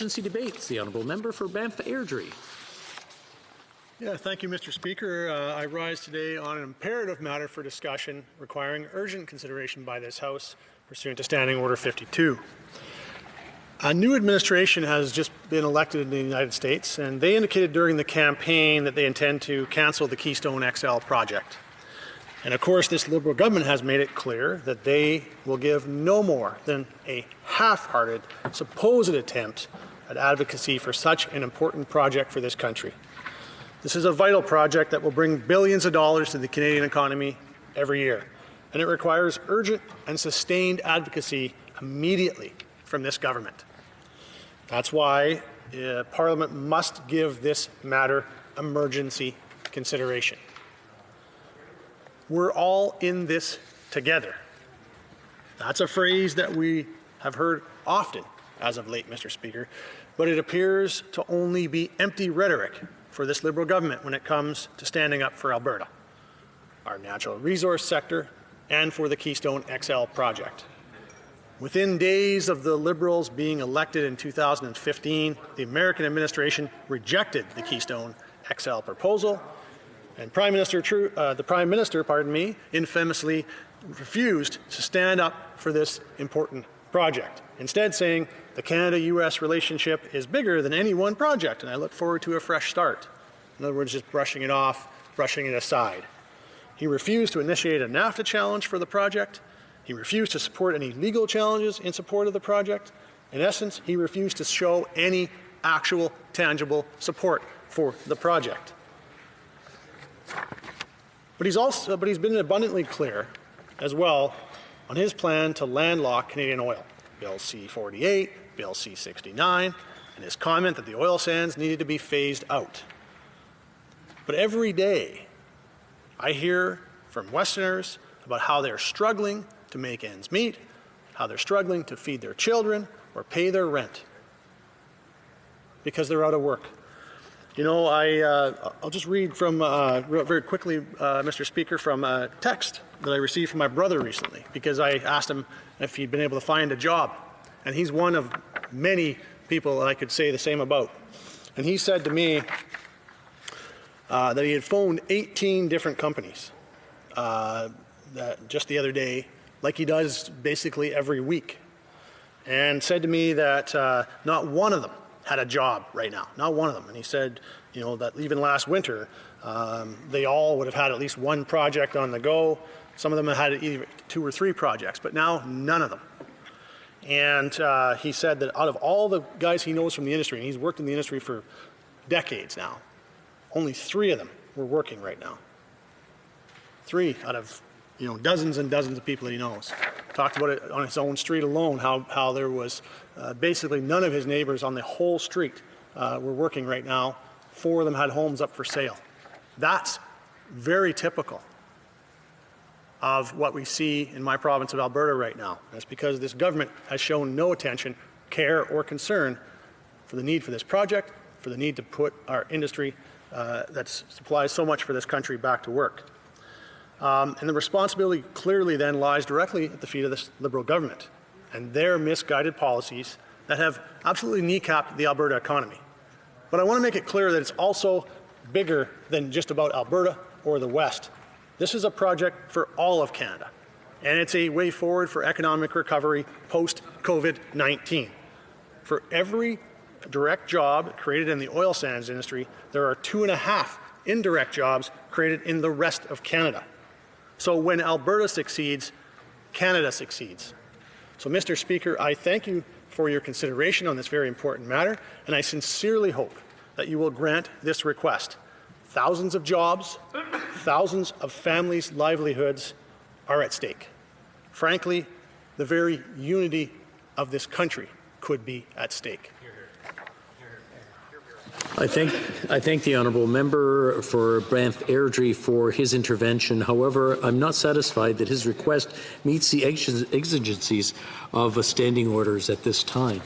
Emergency debates. The honourable member for Banff Airdrie. Yeah, thank you, Mr. Speaker. I rise today on an imperative matter for discussion requiring urgent consideration by this House pursuant to Standing Order 52. A new administration has just been elected in the United States, and they indicated during the campaign that they intend to cancel the Keystone XL project. And of course, this Liberal government has made it clear that they will give no more than a half-hearted, supposed attempt at advocacy for such an important project for this country. This is a vital project that will bring billions of dollars to the Canadian economy every year, and it requires urgent and sustained advocacy immediately from this government. That's why Parliament must give this matter emergency consideration. We're all in this together. That's a phrase that we have heard often as of late, Mr. Speaker, but it appears to only be empty rhetoric for this Liberal government when it comes to standing up for Alberta, our natural resource sector, and for the Keystone XL project. Within days of the Liberals being elected in 2015, the American administration rejected the Keystone XL proposal, and the Prime Minister, infamously refused to stand up for this important project, instead saying the Canada-US relationship is bigger than any one project, and I look forward to a fresh start. In other words, just brushing it off, brushing it aside. He refused to initiate a NAFTA challenge for the project. He refused to support any legal challenges in support of the project. In essence, he refused to show any actual, tangible support for the project. But he's been abundantly clear as well on his plan to landlock Canadian oil. Bill C-48, Bill C-69, and his comment that the oil sands needed to be phased out. But every day I hear from Westerners about how they're struggling to make ends meet, how they're struggling to feed their children or pay their rent because they're out of work. You know, I'll just read from, very quickly, Mr. Speaker, from a text that I received from my brother recently, because I asked him if he'd been able to find a job. And he's one of many people that I could say the same about. And he said to me that he had phoned 18 different companies just the other day, like he does basically every week, and said to me that not one of them had a job right now, not one of them. And he said, you know, that even last winter, they all would have had at least one project on the go. Some of them had either 2 or 3 projects, but now none of them. And he said that out of all the guys he knows from the industry, and he's worked in the industry for decades now, only 3 of them were working right now. 3 out of, you know, dozens and dozens of people that he knows. Talked about it on his own street alone, how there was basically none of his neighbors on the whole street were working right now. 4 of them had homes up for sale. That's very typical of what we see in my province of Alberta right now. That's because this government has shown no attention, care, or concern for the need for this project, for the need to put our industry that supplies so much for this country back to work. And the responsibility clearly then lies directly at the feet of this Liberal government and their misguided policies that have absolutely kneecapped the Alberta economy. But I want to make it clear that it's also bigger than just about Alberta or the West. This is a project for all of Canada, and it's a way forward for economic recovery post-COVID-19. For every direct job created in the oil sands industry, there are 2.5 indirect jobs created in the rest of Canada. So when Alberta succeeds, Canada succeeds. So, Mr. Speaker, I thank you for your consideration on this very important matter, and I sincerely hope that you will grant this request. Thousands of jobs, thousands of families' livelihoods are at stake. Frankly, the very unity of this country could be at stake. I thank the honourable member for Banff Airdrie for his intervention. However, I'm not satisfied that his request meets the exigencies of standing orders at this time.